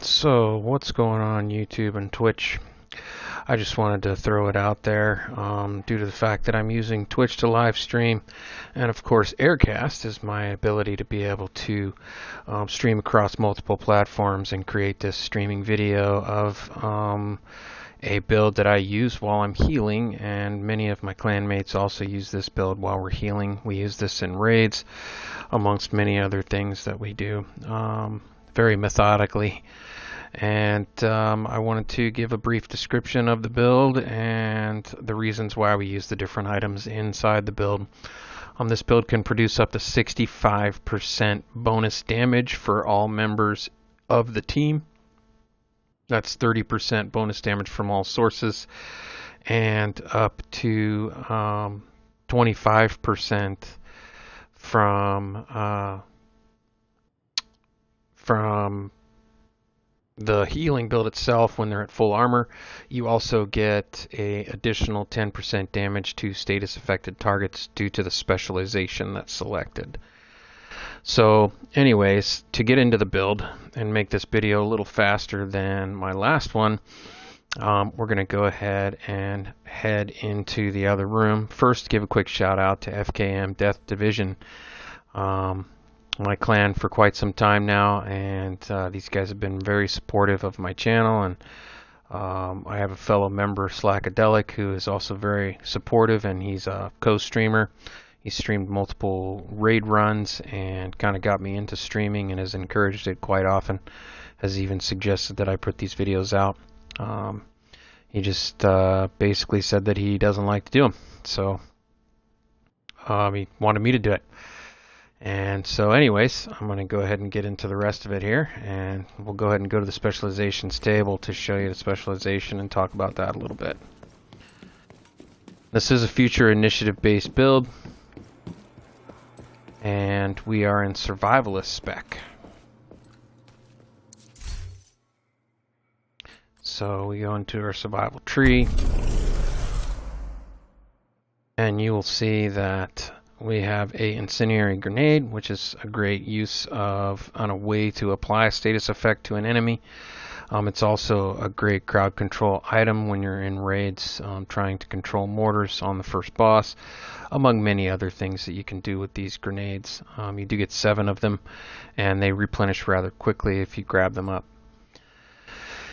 So, what's going on YouTube and Twitch? I just wanted to throw it out there due to the fact that I'm using Twitch to live stream, and of course, Aircast is my ability to be able to stream across multiple platforms and create this streaming video of a build that I use while I'm healing, and many of my clanmates also use this build while we're healing. We use this in raids, amongst many other things that we do very methodically. And I wanted to give a brief description of the build and the reasons why we use the different items inside the build. This build can produce up to 65% bonus damage for all members of the team. That's 30% bonus damage from all sources, and up to 25% from the healing build itself when they're at full armor. You also get a additional 10% damage to status affected targets due to the specialization that's selected. So anyways, to get into the build and make this video a little faster than my last one, we're going to go ahead and head into the other room. First, give a quick shout out to FKM Death Division, my clan for quite some time now, and these guys have been very supportive of my channel, and I have a fellow member, Slackadelic, who is also very supportive, and he's a co-streamer. He streamed multiple raid runs and kind of got me into streaming and has encouraged it quite often, has even suggested that I put these videos out. He just basically said that he doesn't like to do them, so he wanted me to do it. And so anyways, I'm going to go ahead and get into the rest of it here, and we'll go ahead and go to the specializations table to show you the specialization and talk about that a little bit. This is a future initiative based build, and we are in Survivalist spec. So we go into our survival tree, and you will see that we have a incendiary grenade, which is a great use of on a way to apply a status effect to an enemy. It's also a great crowd control item when you're in raids trying to control mortars on the first boss, among many other things that you can do with these grenades. You do get 7 of them, and they replenish rather quickly if you grab them up.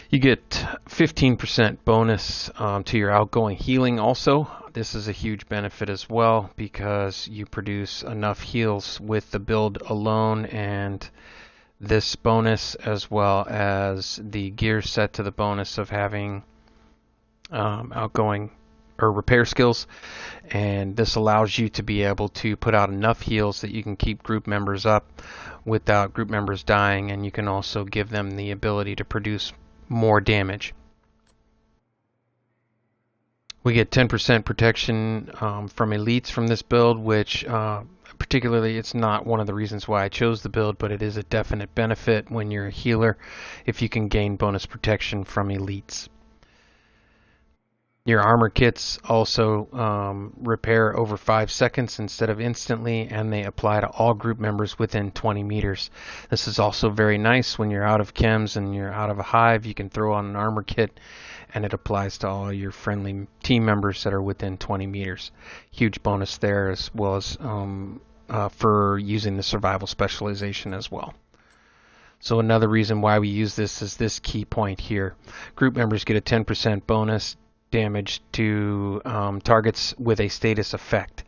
You get 15% bonus to your outgoing healing also. This is a huge benefit as well because you produce enough heals with the build alone, and this bonus, as well as the gear set to the bonus of having outgoing or repair skills, and this allows you to be able to put out enough heals that you can keep group members up without group members dying, and you can also give them the ability to produce more damage. We get 10% protection from elites from this build, which particularly it's not one of the reasons why I chose the build, but it is a definite benefit when you're a healer if you can gain bonus protection from elites. Your armor kits also repair over 5 seconds instead of instantly, and they apply to all group members within 20 meters. This is also very nice when you're out of chems and you're out of a hive. You can throw on an armor kit and it applies to all your friendly team members that are within 20 meters. Huge bonus there, as well as for using the survival specialization as well. So another reason why we use this is this key point here. Group members get a 10% bonus damage to targets with a status effect.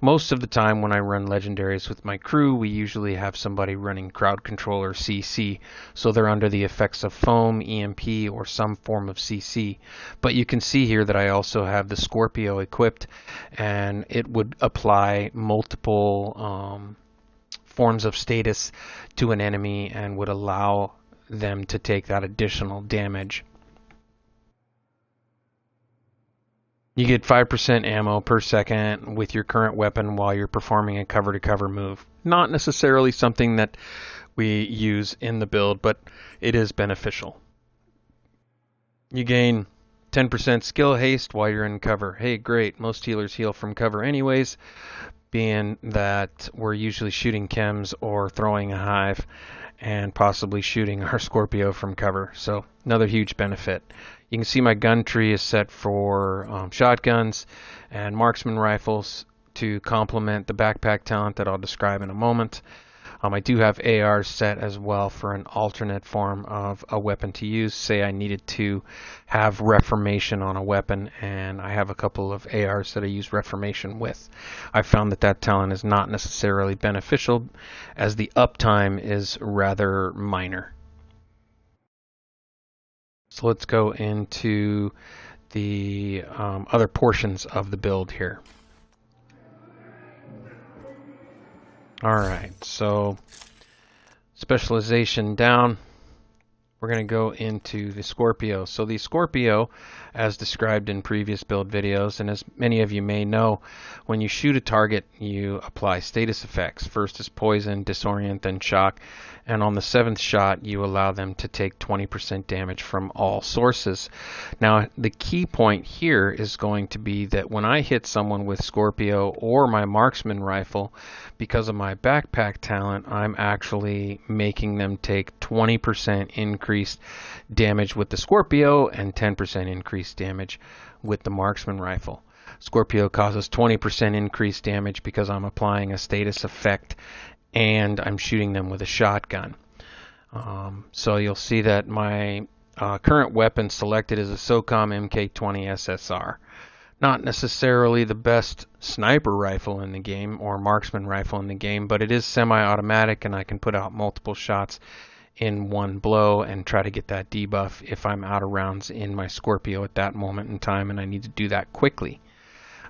Most of the time when I run legendaries with my crew, we usually have somebody running crowd control or CC, so they're under the effects of foam, EMP, or some form of CC. But you can see here that I also have the Scorpio equipped, and it would apply multiple forms of status to an enemy and would allow them to take that additional damage. You get 5% ammo per second with your current weapon while you're performing a cover-to-cover move. Not necessarily something that we use in the build, but it is beneficial. You gain 10% skill haste while you're in cover. Hey, great. Most healers heal from cover anyways, being that we're usually shooting chems or throwing a hive. and possibly shooting our Scorpio from cover. So another huge benefit. You can see my gun tree is set for shotguns and marksman rifles to complement the backpack talent that I'll describe in a moment. I do have ARs set as well for an alternate form of a weapon to use. Say I needed to have reformation on a weapon, and I have a couple of ARs that I use reformation with. I found that that talent is not necessarily beneficial, as the uptime is rather minor. So let's go into the other portions of the build here. Alright, so specialization down. We're going to go into the Scorpio. So the Scorpio, as described in previous build videos, and as many of you may know, when you shoot a target, you apply status effects. First is poison, disorient, then shock, and on the 7th shot, you allow them to take 20% damage from all sources. Now, the key point here is going to be that when I hit someone with Scorpio or my marksman rifle, because of my backpack talent, I'm actually making them take 20% increased damage with the Scorpio and 10% increased damage with the marksman rifle. Scorpio causes 20% increased damage because I'm applying a status effect and I'm shooting them with a shotgun. So you'll see that my current weapon selected is a SOCOM MK20 SSR. Not necessarily the best sniper rifle in the game or marksman rifle in the game, but it is semi-automatic and I can put out multiple shots in one blow and try to get that debuff if I'm out of rounds in my Scorpio at that moment in time and I need to do that quickly.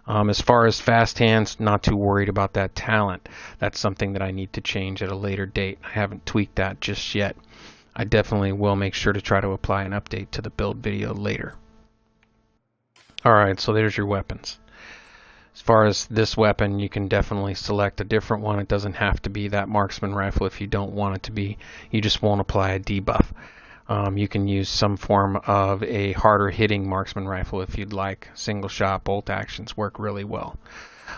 As far as fast hands, not too worried about that talent. That's something that I need to change at a later date. I haven't tweaked that just yet. I definitely will make sure to try to apply an update to the build video later. Alright, so there's your weapons. As far as this weapon, you can definitely select a different one. It doesn't have to be that marksman rifle if you don't want it to be. You just won't apply a debuff. You can use some form of a harder hitting marksman rifle if you'd like. Single shot bolt actions work really well.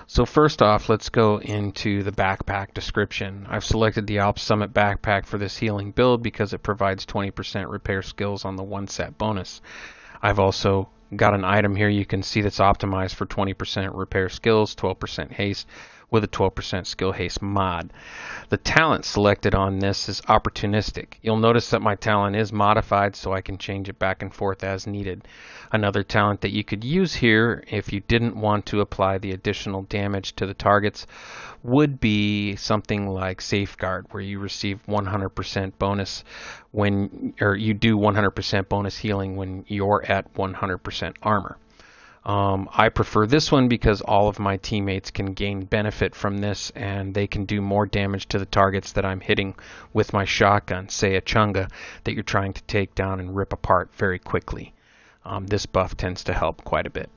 So first off, let's go into the backpack description. I've selected the Alps Summit backpack for this healing build because it provides 20% repair skills on the 1 set bonus. I've also got an item here you can see that's optimized for 20% repair skills, 12% haste, with a 12% skill haste mod. The talent selected on this is opportunistic. You'll notice that my talent is modified so I can change it back and forth as needed. Another talent that you could use here if you didn't want to apply the additional damage to the targets would be something like Safeguard, where you receive 100% bonus when, or you do 100% bonus healing when you're at 100% armor. I prefer this one because all of my teammates can gain benefit from this and they can do more damage to the targets that I'm hitting with my shotgun, say a chunga that you're trying to take down and rip apart very quickly. This buff tends to help quite a bit.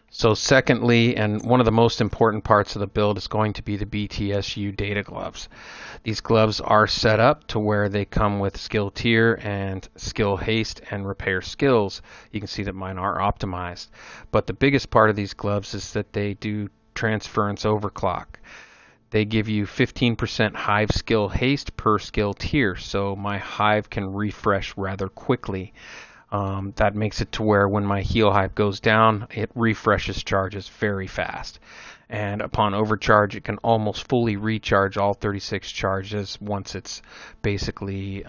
So secondly, and one of the most important parts of the build is going to be the BTSU data gloves. These gloves are set up to where they come with skill tier and skill haste and repair skills. You can see that mine are optimized. But the biggest part of these gloves is that they do transference overclock. They give you 15% hive skill haste per skill tier, so my hive can refresh rather quickly. That makes it to where when my heal hive goes down, it refreshes charges very fast. And upon overcharge, it can almost fully recharge all 36 charges once it's basically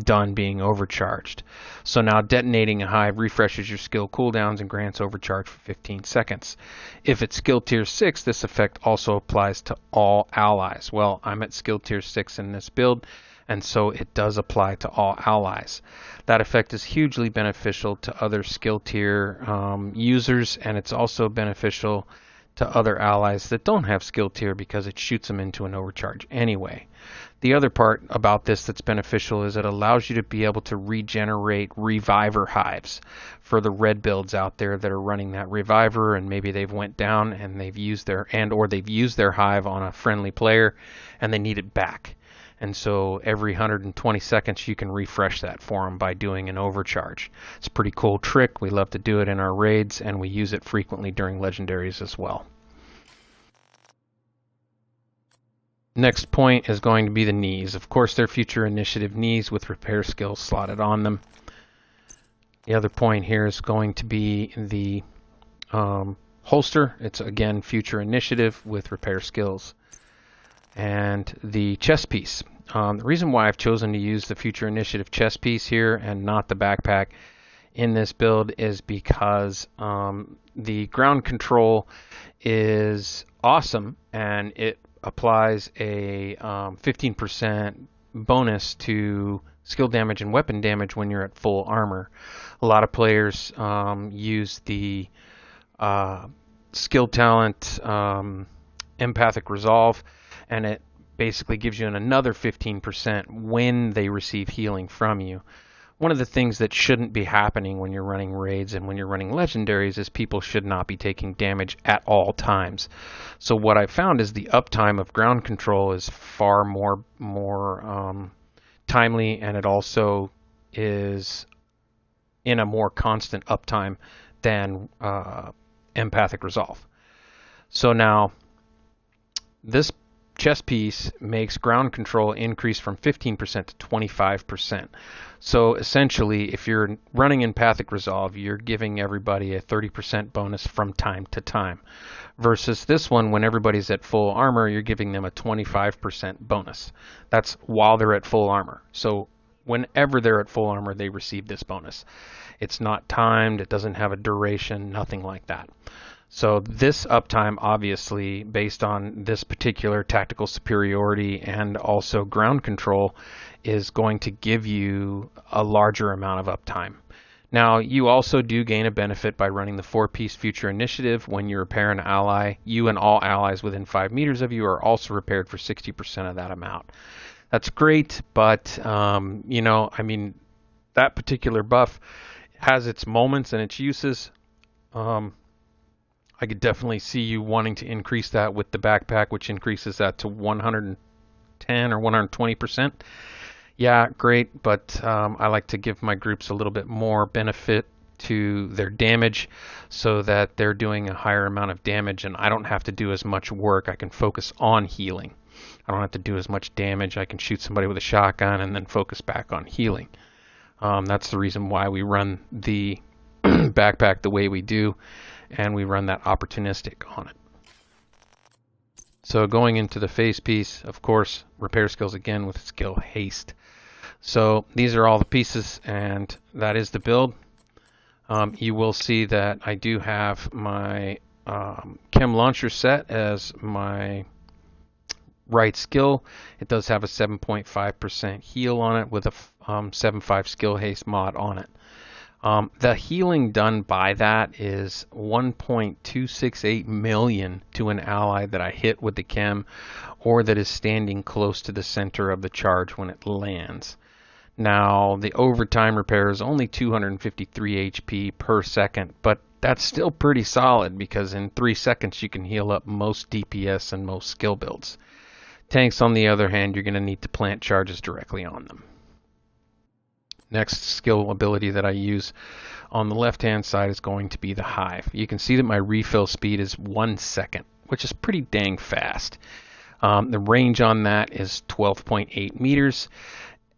done being overcharged. So now detonating a hive refreshes your skill cooldowns and grants overcharge for 15 seconds. If it's skill tier 6, this effect also applies to all allies. Well, I'm at skill tier 6 in this build, and so it does apply to all allies. That effect is hugely beneficial to other skill tier users, and it's also beneficial to other allies that don't have skill tier because it shoots them into an overcharge anyway. The other part about this that's beneficial is it allows you to be able to regenerate reviver hives for the red builds out there that are running that reviver, and maybe they've went down and they've used their hive on a friendly player and they need it back. And so every 120 seconds you can refresh that for them by doing an overcharge. It's a pretty cool trick. We love to do it in our raids, and we use it frequently during legendaries as well. Next point is going to be the knees. Of course, they're future initiative knees with repair skills slotted on them. The other point here is going to be the holster. It's again future initiative with repair skills. And the chest piece. The reason why I've chosen to use the future initiative chest piece here and not the backpack in this build is because the ground control is awesome, and it applies a 15% bonus to skill damage and weapon damage when you're at full armor. A lot of players use the skill talent empathic resolve, and it basically gives you another 15% when they receive healing from you. One of the things that shouldn't be happening when you're running raids and when you're running legendaries is people should not be taking damage at all times. So what I've found is the uptime of ground control is far more timely, and it also is in a more constant uptime than empathic resolve. So now this chest piece makes ground control increase from 15% to 25%. So essentially, if you're running empathic resolve, you're giving everybody a 30% bonus from time to time. Versus this one, when everybody's at full armor, you're giving them a 25% bonus. That's while they're at full armor. So whenever they're at full armor, they receive this bonus. It's not timed, it doesn't have a duration, nothing like that. So this uptime, obviously, based on this particular tactical superiority and also ground control, is going to give you a larger amount of uptime. Now, you also do gain a benefit by running the 4-piece future initiative. When you repair an ally, you and all allies within 5 meters of you are also repaired for 60% of that amount. That's great, but, you know, I mean, that particular buff has its moments and its uses. I could definitely see you wanting to increase that with the backpack, which increases that to 110 or 120%. Yeah, great, but I like to give my groups a little bit more benefit to their damage so that they're doing a higher amount of damage and I don't have to do as much work. I can focus on healing. I don't have to do as much damage. I can shoot somebody with a shotgun and then focus back on healing. That's the reason why we run the backpack the way we do, and we run that opportunistic on it. So going into the face piece, of course, repair skills again with skill haste. So these are all the pieces, and that is the build. You will see that I do have my chem launcher set as my right skill. It does have a 7.5% heal on it with a 7.5 skill haste mod on it. The healing done by that is 1.268 million to an ally that I hit with the chem or that is standing close to the center of the charge when it lands. Now, the overtime repair is only 253 HP per second, but that's still pretty solid because in 3 seconds you can heal up most DPS and most skill builds. Tanks, on the other hand, you're going to need to plant charges directly on them. Next skill ability that I use on the left hand side is going to be the hive. You can see that my refill speed is 1 second, which is pretty dang fast. The range on that is 12.8 meters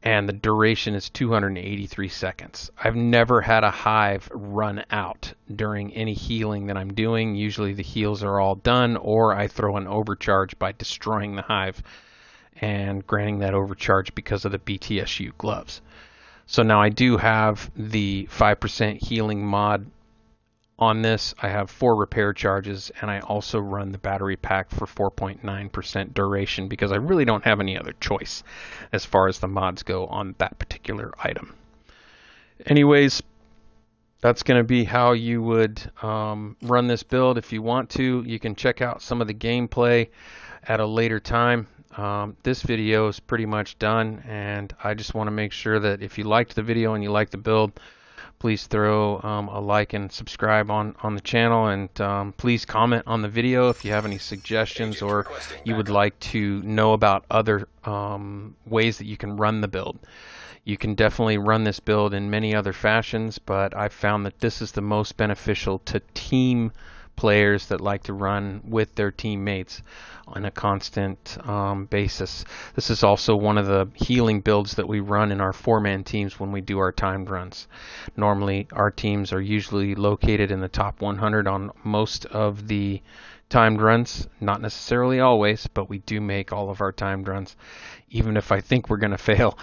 and the duration is 283 seconds. I've never had a hive run out during any healing that I'm doing. Usually the heals are all done, or I throw an overcharge by destroying the hive and granting that overcharge because of the BTSU gloves. So now I do have the 5% healing mod on this. I have 4 repair charges, and I also run the battery pack for 4.9% duration because I really don't have any other choice as far as the mods go on that particular item. Anyways, that's going to be how you would run this build. If you want to, you can check out some of the gameplay at a later time. This video is pretty much done, and I just want to make sure that if you liked the video and you like the build, please throw a like and subscribe on the channel, and please comment on the video if you have any suggestions or you would like to know about other ways that you can run the build. You can definitely run this build in many other fashions, but I've found that this is the most beneficial to team players that like to run with their teammates on a constant basis. This is also one of the healing builds that we run in our 4-man teams when we do our timed runs. Normally, our teams are usually located in the top 100 on most of the timed runs. Not necessarily always, but we do make all of our timed runs, even if I think we're going to fail,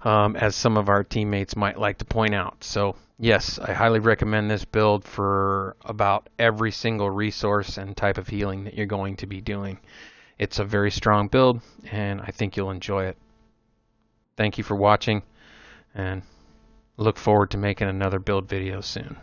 as some of our teammates might like to point out. So yes, I highly recommend this build for about every single resource and type of healing that you're going to be doing. It's a very strong build, and I think you'll enjoy it. Thank you for watching, and look forward to making another build video soon.